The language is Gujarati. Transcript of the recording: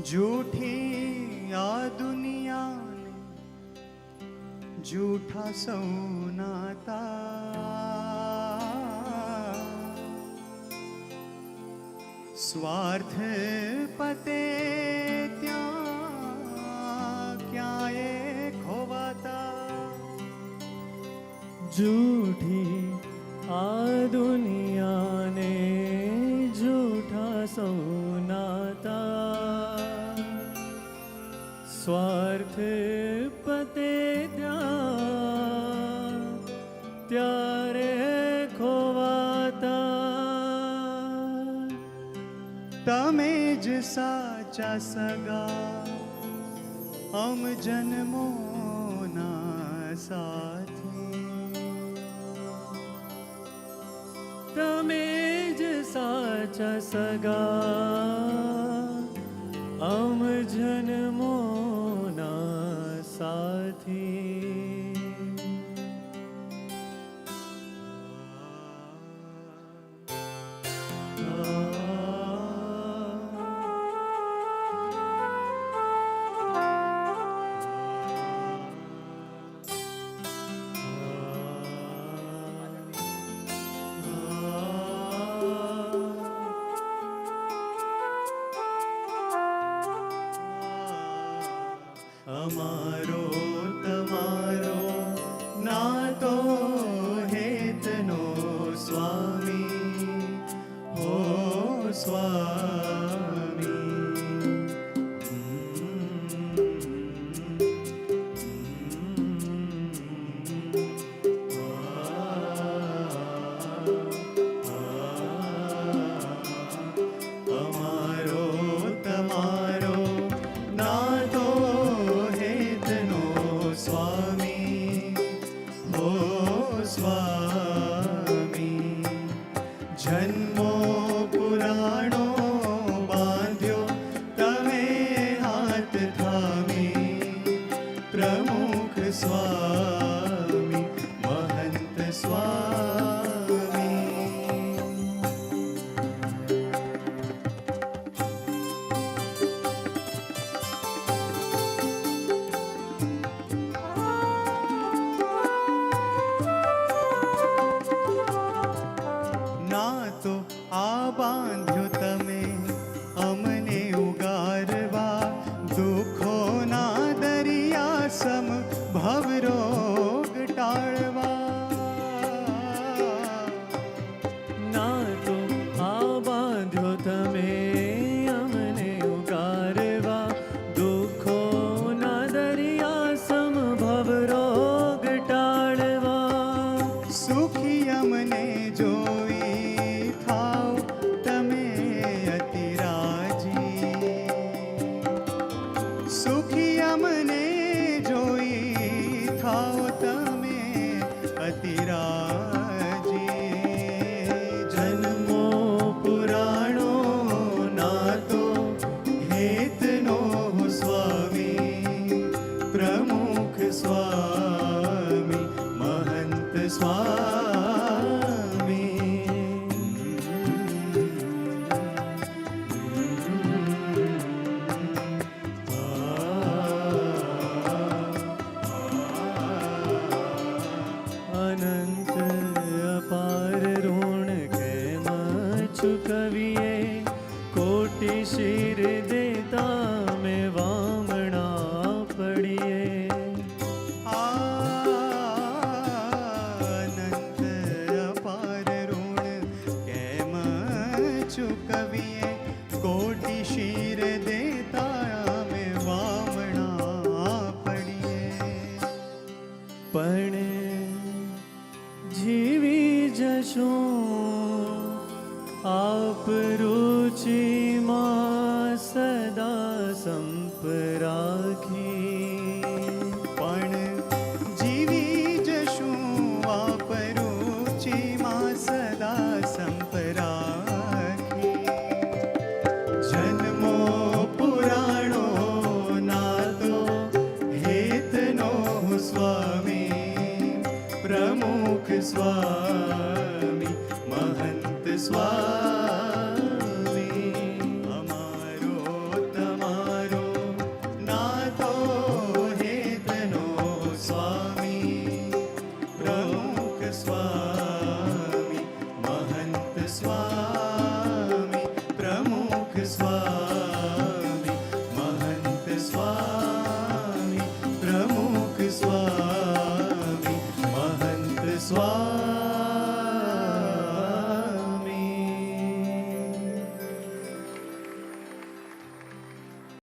જૂઠી આ દુનિયાને જૂઠા સૌ નાતા, સ્વાર્થ પતે ત્યાં ક્યાંય ખોવાતા. જૂઠી આ દુનિયાને જૂઠા સૌ નાતા, સ્વાર્થ પતે ત્યારે ખોવાતા. તમે જ સાચા સગા અમ જન્મોના સાથી, તમે જ સાચા સગા અમ જન્મોના સાથી. અમારો તમારો નાતો હેતનો સ્વામી, હો સ્વામી. અમારો તમારો નાતો સ્વામી, હો સ્વામી. જન્મો પુરાણો બાંધ્યો તમે હાથ થામી, પ્રમુખ સ્વામી મહંત સ્વામી. ના તો આ બાંધ્યો તમે અમને ઉગારવા, દુઃખોના દરિયા સમ ભવરોગ ટાળવા. ના તો આ બાંધ્યો તમે અમને ઉગારવા, દુઃખોના દરિયા સમ ભવરોગ ટાળવા. સુખી અમને જોઈ થાવ તમે અતિ રાજી, સુખી અમને જોઈ થાવ તમે અતિ રાજી. જન્મો પુરાણો નાતો હેતનો સ્વામી, પ્રમુખ સ્વામી મહંત સ્વામી. અનંત અપાર ઋણ કેમ ચૂકવીએ, કોટી શિર દેતા મેં વામણા પડીએ. અનંત અપાર ઋણ કેમ ચૂકવીએ, કોટી શિર દેતા અમે વામણા પડીએ. પણ જીવી જશું આપ રુચિમાં સદા સંપ રાખી. પણ જીવી જશું આપ રુચિમાં સદા સંપ રાખી. જન્મો પુરાણો નાતો હેતનો સ્વામી, પ્રમુખ સ્વામી મહંત સ્વામી. અમારો તમારો સ્વામી